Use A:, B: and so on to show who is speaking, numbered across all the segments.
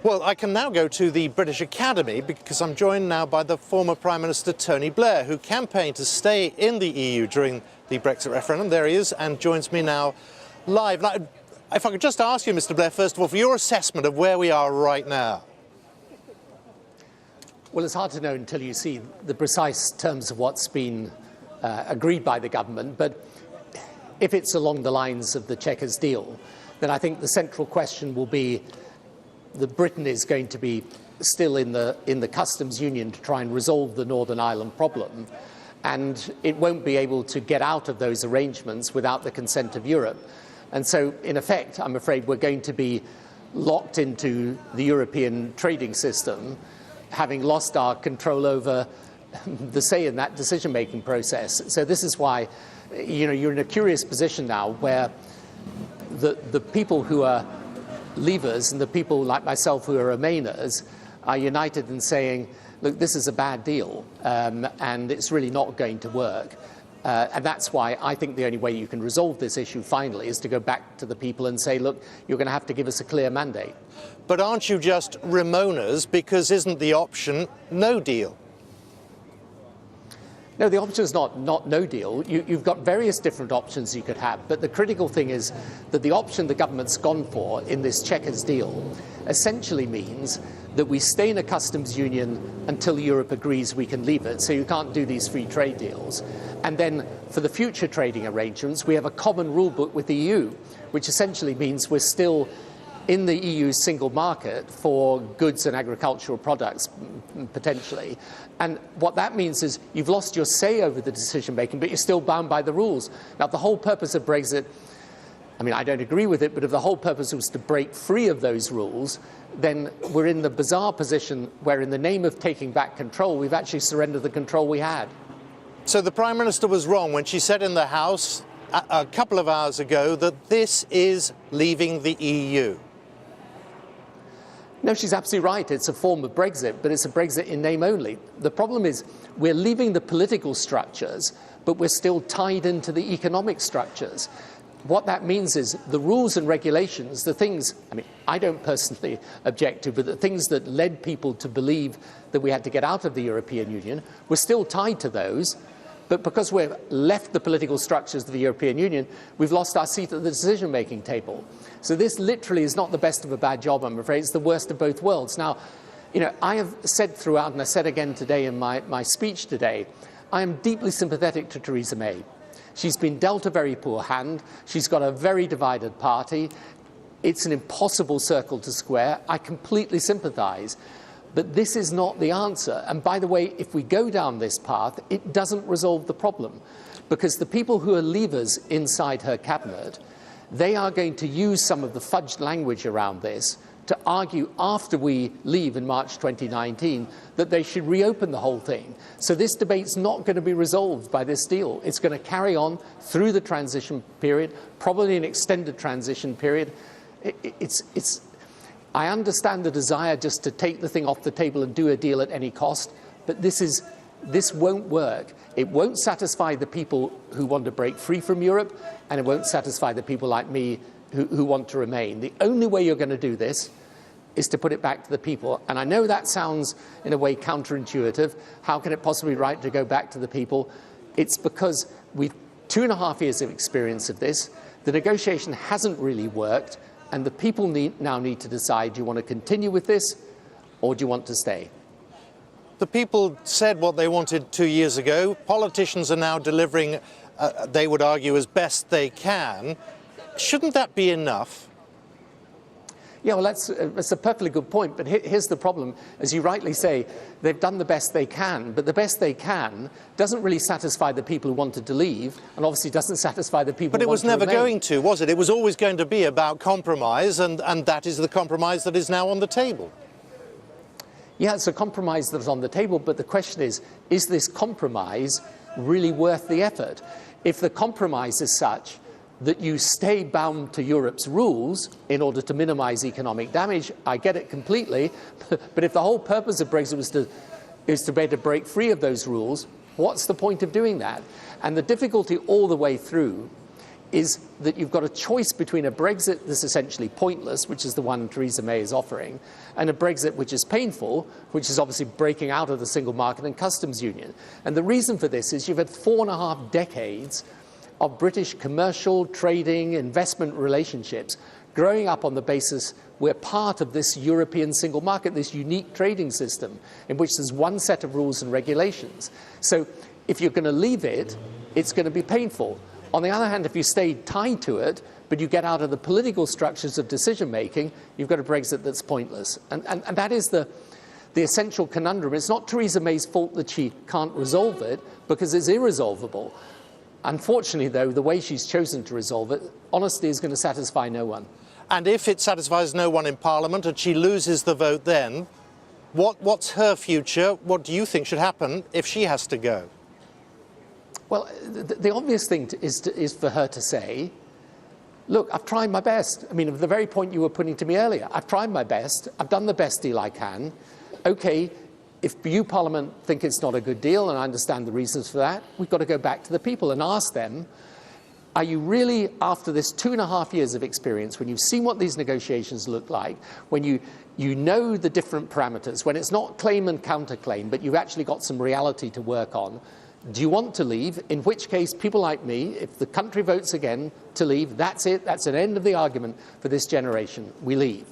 A: Well, I can now go to the British Academy because I'm joined now by the former Prime Minister Tony Blair, who campaigned to stay in the EU during the Brexit referendum. There he is, and joins me now live. Now, if I could just ask you, Mr. Blair, first of all, for your assessment of where we are right now.
B: Well, it's hard to know until you see the precise terms of what's been agreed by the government, but if it's along the lines of the Chequers deal, then I think the central question will be that Britain is going to be still in the customs union to try and resolve the Northern Ireland problem, and it won't be able to get out of those arrangements without the consent of Europe. And so, in effect, I'm afraid we're going to be locked into the European trading system, having lost our control over the say in that decision-making process. So this is why, you're in a curious position now where the people who are leavers and the people like myself who are remainers are united in saying, look, this is a bad deal, and it's really not going to work. And that's why I think the only way you can resolve this issue finally is to go back to the people and say, look, you're going to have to give us a clear mandate.
A: But aren't you just Remoaners, because isn't the option no deal?
B: No, the option is not no deal. You've got various different options you could have, but the critical thing is that the option the government's gone for in this Chequers deal essentially means that we stay in a customs union until Europe agrees we can leave it, so you can't do these free trade deals. And then for the future trading arrangements, we have a common rule book with the EU, which essentially means we're still in the EU's single market for goods and agricultural products, potentially. And what that means is you've lost your say over the decision-making, but you're still bound by the rules. Now, the whole purpose of Brexit, I mean, I don't agree with it, but if the whole purpose was to break free of those rules, then we're in the bizarre position where in the name of taking back control, we've actually surrendered the control we had.
A: So the Prime Minister was wrong when she said in the House a couple of hours ago that this is leaving the EU.
B: No, she's absolutely right. It's a form of Brexit, but it's a Brexit in name only. The problem is we're leaving the political structures, but we're still tied into the economic structures. What that means is the rules and regulations, the things, I mean, I don't personally object to, but the things that led people to believe that we had to get out of the European Union, we're still tied to those. But because we've left the political structures of the European Union, we've lost our seat at the decision-making table. So this literally is not the best of a bad job, I'm afraid. It's the worst of both worlds. Now, I have said throughout, and I said again today in my speech today, I am deeply sympathetic to Theresa May. She's been dealt a very poor hand. She's got a very divided party. It's an impossible circle to square. I completely sympathise. But this is not the answer. And by the way, if we go down this path, it doesn't resolve the problem. Because the people who are leavers inside her cabinet, they are going to use some of the fudged language around this to argue after we leave in March 2019 that they should reopen the whole thing. So this debate's not going to be resolved by this deal. It's going to carry on through the transition period, probably an extended transition period. I understand the desire just to take the thing off the table and do a deal at any cost, but this won't work. It won't satisfy the people who want to break free from Europe, and it won't satisfy the people like me who want to remain. The only way you're going to do this is to put it back to the people. And I know that sounds, in a way, counterintuitive. How can it possibly be right to go back to the people? It's because we've 2.5 years of experience of this. The negotiation hasn't really worked. And the people now need to decide, do you want to continue with this or do you want to stay?
A: The people said what they wanted 2 years ago. Politicians are now delivering, they would argue, as best they can. Shouldn't that be enough?
B: Yeah, well, that's a perfectly good point. But here's the problem. As you rightly say, they've done the best they can. But the best they can doesn't really satisfy the people who wanted to leave, and obviously doesn't satisfy the people who want to remain.
A: But it was never going to, was it? It was always going to be about compromise, and that is the compromise that is now on the table.
B: Yeah, it's a compromise that's on the table, but the question is this compromise really worth the effort? If the compromise is such that you stay bound to Europe's rules in order to minimise economic damage, I get it completely. But if the whole purpose of Brexit is to be able to break free of those rules, what's the point of doing that? And the difficulty all the way through is that you've got a choice between a Brexit that's essentially pointless, which is the one Theresa May is offering, and a Brexit which is painful, which is obviously breaking out of the single market and customs union. And the reason for this is you've had 4.5 decades of British commercial, trading, investment relationships growing up on the basis we're part of this European single market, this unique trading system in which there's one set of rules and regulations. So if you're going to leave it, it's going to be painful. On the other hand, if you stay tied to it, but you get out of the political structures of decision-making, you've got a Brexit that's pointless. And that is the essential conundrum. It's not Theresa May's fault that she can't resolve it, because it's irresolvable. Unfortunately, though, the way she's chosen to resolve it, honestly, is going to satisfy no one.
A: And if it satisfies no one in Parliament and she loses the vote then, what's her future? What do you think should happen if she has to go?
B: Well, the obvious thing is for her to say, look, I've tried my best. I mean, the very point you were putting to me earlier, I've tried my best. I've done the best deal I can. OK, if you, Parliament, think it's not a good deal, and I understand the reasons for that, we've got to go back to the people and ask them, are you really, after this 2.5 years of experience, when you've seen what these negotiations look like, when you know the different parameters, when it's not claim and counterclaim, but you've actually got some reality to work on, do you want to leave? In which case, people like me, if the country votes again to leave, that's it. That's an end of the argument for this generation. We leave.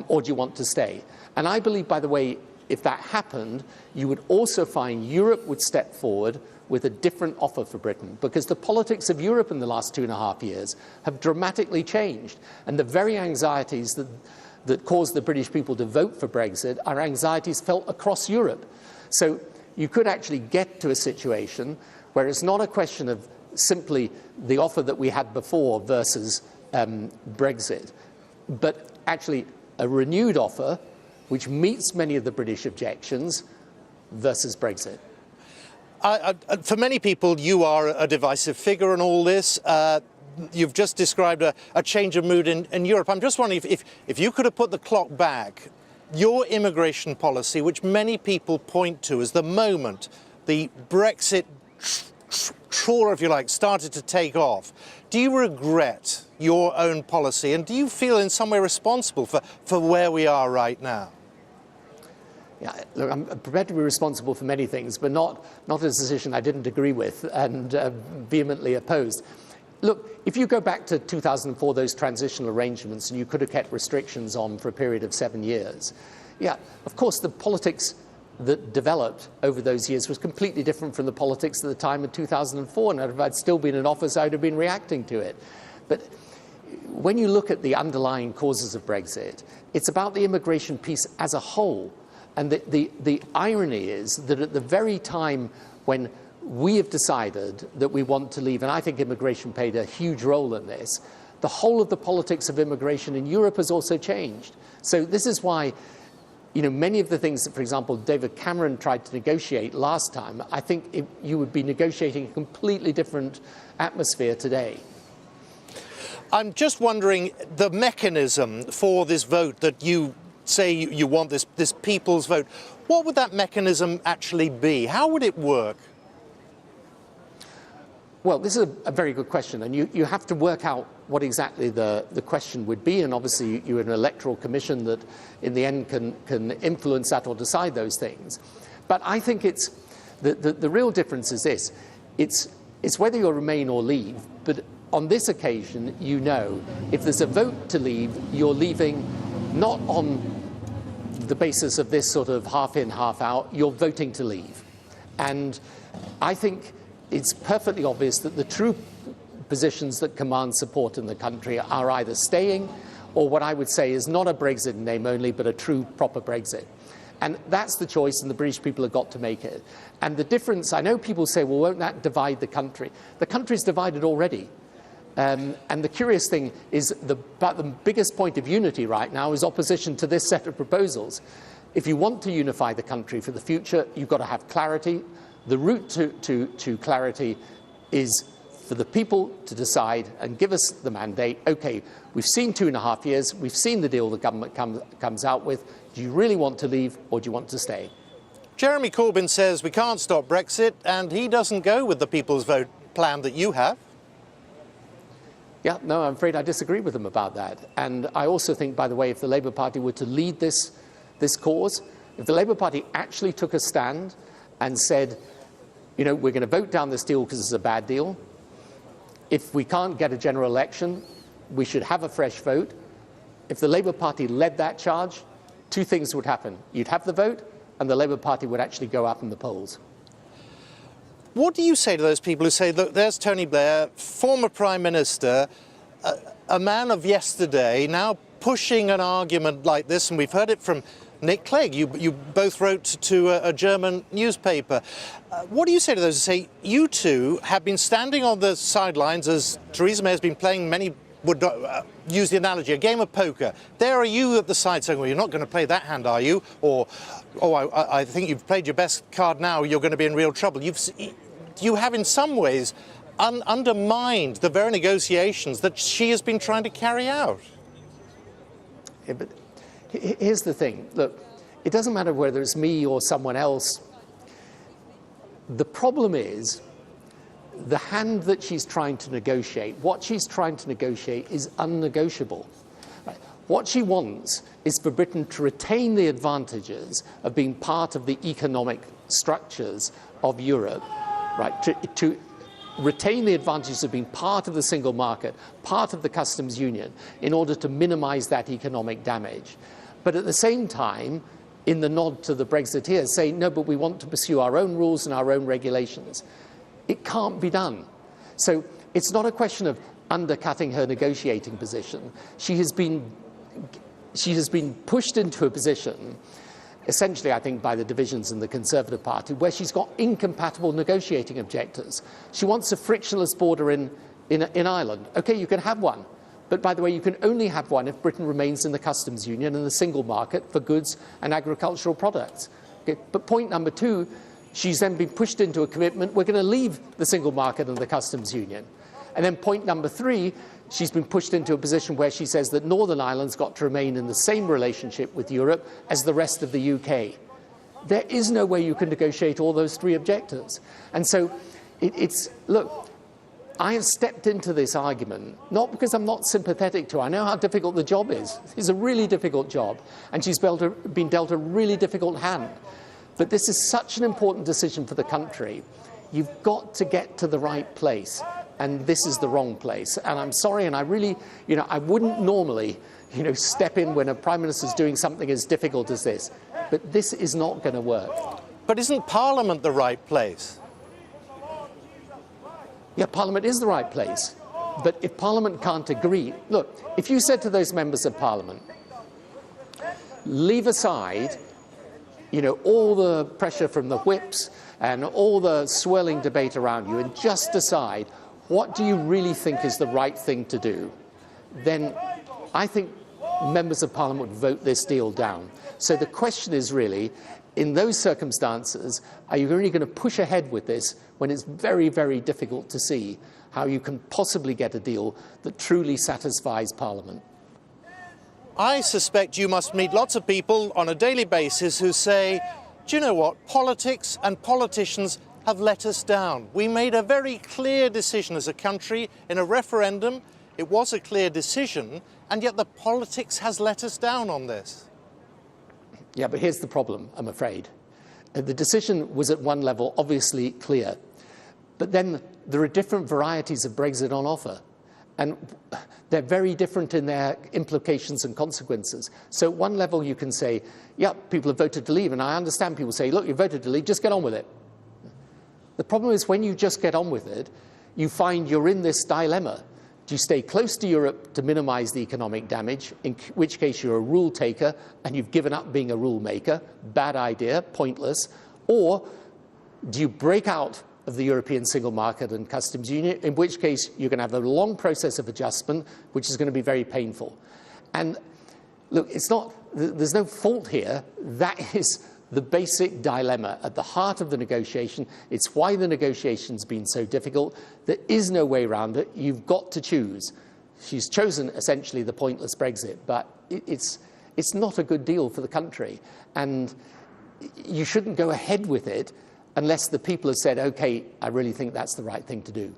B: Or do you want to stay? And I believe, by the way, if that happened, you would also find Europe would step forward with a different offer for Britain, because the politics of Europe in the last 2.5 years have dramatically changed. And the very anxieties that caused the British people to vote for Brexit are anxieties felt across Europe. So you could actually get to a situation where it's not a question of simply the offer that we had before versus Brexit, but actually a renewed offer which meets many of the British objections versus Brexit.
A: For many people, you are a divisive figure in all this. You've just described a change of mood in Europe. I'm just wondering if you could have put the clock back, your immigration policy, which many people point to as the moment the Brexit trawler, if you like, started to take off, do you regret your own policy, and do you feel in some way responsible for where we are right now?
B: Yeah, look, I'm prepared to be responsible for many things, but not a decision I didn't agree with and vehemently opposed. Look, if you go back to 2004, those transitional arrangements, and you could have kept restrictions on for a period of 7 years, yeah, of course, the politics that developed over those years was completely different from the politics at the time of 2004, and if I'd still been in office, I would have been reacting to it. But when you look at the underlying causes of Brexit, it's about the immigration piece as a whole. And the irony is that at the very time when we have decided that we want to leave, and I think immigration played a huge role in this, the whole of the politics of immigration in Europe has also changed. So this is why, you know, many of the things that, for example, David Cameron tried to negotiate last time, I think you would be negotiating a completely different atmosphere today.
A: I'm just wondering, the mechanism for this vote that you say you want, this people's vote, what would that mechanism actually be? How would it work?
B: Well, this is a very good question, and you have to work out what exactly the question would be, and obviously you're an electoral commission that in the end can influence that or decide those things. But I think it's the real difference is this. It's whether you remain or leave, but on this occasion, you know, if there's a vote to leave, you're leaving not on the basis of this sort of half in, half out, you're voting to leave. And I think it's perfectly obvious that the true positions that command support in the country are either staying or what I would say is not a Brexit in name only, but a true proper Brexit. And that's the choice, and the British people have got to make it. And the difference, I know people say, well, won't that divide the country? The country's divided already. And the curious thing is about the biggest point of unity right now is opposition to this set of proposals. If you want to unify the country for the future, you've got to have clarity. The route to clarity is for the people to decide and give us the mandate. OK, we've seen 2.5 years. We've seen the deal the government comes out with. Do you really want to leave, or do you want to stay?
A: Jeremy Corbyn says we can't stop Brexit, and he doesn't go with the people's vote plan that you have.
B: Yeah, no, I'm afraid I disagree with them about that. And I also think, by the way, if the Labour Party were to lead this cause, if the Labour Party actually took a stand and said, you know, we're going to vote down this deal because it's a bad deal. If we can't get a general election, we should have a fresh vote. If the Labour Party led that charge, two things would happen. You'd have the vote, and the Labour Party would actually go up in the polls.
A: What do you say to those people who say, look, there's Tony Blair, former Prime Minister, a man of yesterday, now pushing an argument like this, and we've heard it from Nick Clegg. You both wrote to a German newspaper. What do you say to those who say, you two have been standing on the sidelines as Theresa May has been playing, many would use the analogy, a game of poker. There are you at the side saying, well, you're not going to play that hand, are you? Or, oh, I think you've played your best card now, you're going to be in real trouble. You have in some ways undermined the very negotiations that she has been trying to carry out.
B: Yeah, but here's the thing. Look, it doesn't matter whether it's me or someone else. The problem is the hand that she's trying to negotiate, what she's trying to negotiate is unnegotiable. Right? What she wants is for Britain to retain the advantages of being part of the economic structures of Europe, right? To retain the advantages of being part of the single market, part of the customs union, in order to minimize that economic damage. But at the same time, in the nod to the Brexiteers, say, no, but we want to pursue our own rules and our own regulations. It can't be done. So it's not a question of undercutting her negotiating position. She has been pushed into a position, essentially, I think, by the divisions in the Conservative Party, where she's got incompatible negotiating objectives. She wants a frictionless border in Ireland. OK, you can have one. But by the way, you can only have one if Britain remains in the customs union and the single market for goods and agricultural products. Okay? But point number two, she's then been pushed into a commitment, we're going to leave the single market and the customs union. And then point number three, she's been pushed into a position where she says that Northern Ireland's got to remain in the same relationship with Europe as the rest of the UK. There is no way you can negotiate all those three objectives. And so look, I have stepped into this argument, not because I'm not sympathetic to her. I know how difficult the job is. It's a really difficult job. And she's been dealt a really difficult hand. But this is such an important decision for the country. You've got to get to the right place. And this is the wrong place. And I'm sorry, and I really, I wouldn't normally, step in when a Prime Minister's doing something as difficult as this. But this is not going to work.
A: But isn't Parliament the right place?
B: Yeah, Parliament is the right place. But if Parliament can't agree, look, if you said to those members of Parliament, leave aside, all the pressure from the whips and all the swirling debate around you and just decide what do you really think is the right thing to do, then I think members of Parliament would vote this deal down. So the question is really, in those circumstances, are you really going to push ahead with this when it's very, very difficult to see how you can possibly get a deal that truly satisfies Parliament?
A: I suspect you must meet lots of people on a daily basis who say, do you know what, politics and politicians have let us down. We made a very clear decision as a country in a referendum. It was a clear decision, and yet the politics has let us down on this.
B: Yeah, but here's the problem, I'm afraid. The decision was at one level obviously clear, but then there are different varieties of Brexit on offer, and they're very different in their implications and consequences. So at one level you can say, yeah, people have voted to leave, and I understand people say, look, you voted to leave, just get on with it. The problem is when you just get on with it, you find you're in this dilemma. Do you stay close to Europe to minimize the economic damage, in which case you're a rule taker and you've given up being a rule maker? Bad idea, pointless. Or do you break out of the European single market and customs union, in which case you're going to have a long process of adjustment, which is going to be very painful. And look, there's no fault here. That is the basic dilemma at the heart of the negotiation. It's why the negotiation's been so difficult. There is no way around it. You've got to choose. She's chosen essentially the pointless Brexit, but it's not a good deal for the country. And you shouldn't go ahead with it unless the people have said, OK, I really think that's the right thing to do.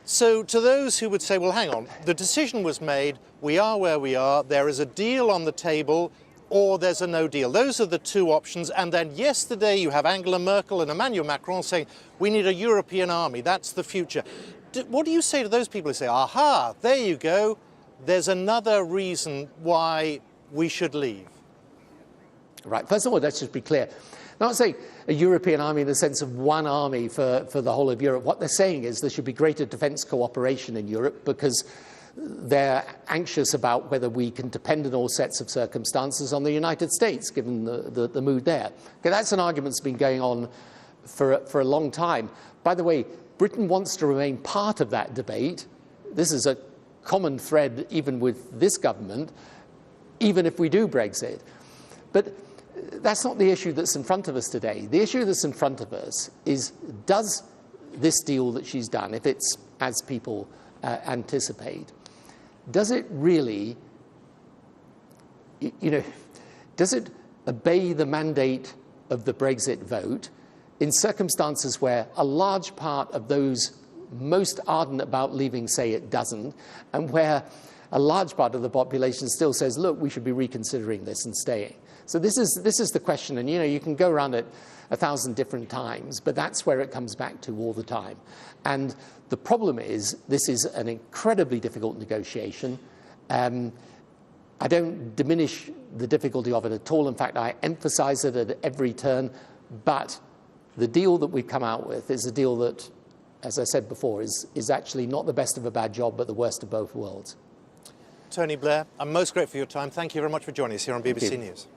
A: So to those who would say, well, hang on, the decision was made, we are where we are, there is a deal on the table, or there's a no deal. Those are the two options. And then yesterday you have Angela Merkel and Emmanuel Macron saying, we need a European army, that's the future. What do you say to those people who say, aha, there you go, there's another reason why we should leave?
B: Right, first of all, let's just be clear. Not saying a European army in the sense of one army for the whole of Europe. What they're saying is there should be greater defence cooperation in Europe because they're anxious about whether we can depend in all sets of circumstances on the United States, given the mood there. Okay, that's an argument that's been going on for a long time. By the way, Britain wants to remain part of that debate. This is a common thread even with this government, even if we do Brexit. But that's not the issue that's in front of us today. The issue that's in front of us is, does this deal that she's done, if it's as people anticipate, does it really, does it obey the mandate of the Brexit vote in circumstances where a large part of those most ardent about leaving say it doesn't, and where a large part of the population still says, look, we should be reconsidering this and staying? So this is the question, and you can go around it 1,000 different times, but that's where it comes back to all the time. And the problem is, this is an incredibly difficult negotiation. I don't diminish the difficulty of it at all. In fact, I emphasize it at every turn. But the deal that we've come out with is a deal that, as I said before, is actually not the best of a bad job, but the worst of both worlds.
A: Tony Blair, I'm most grateful for your time. Thank you very much for joining us here on BBC News.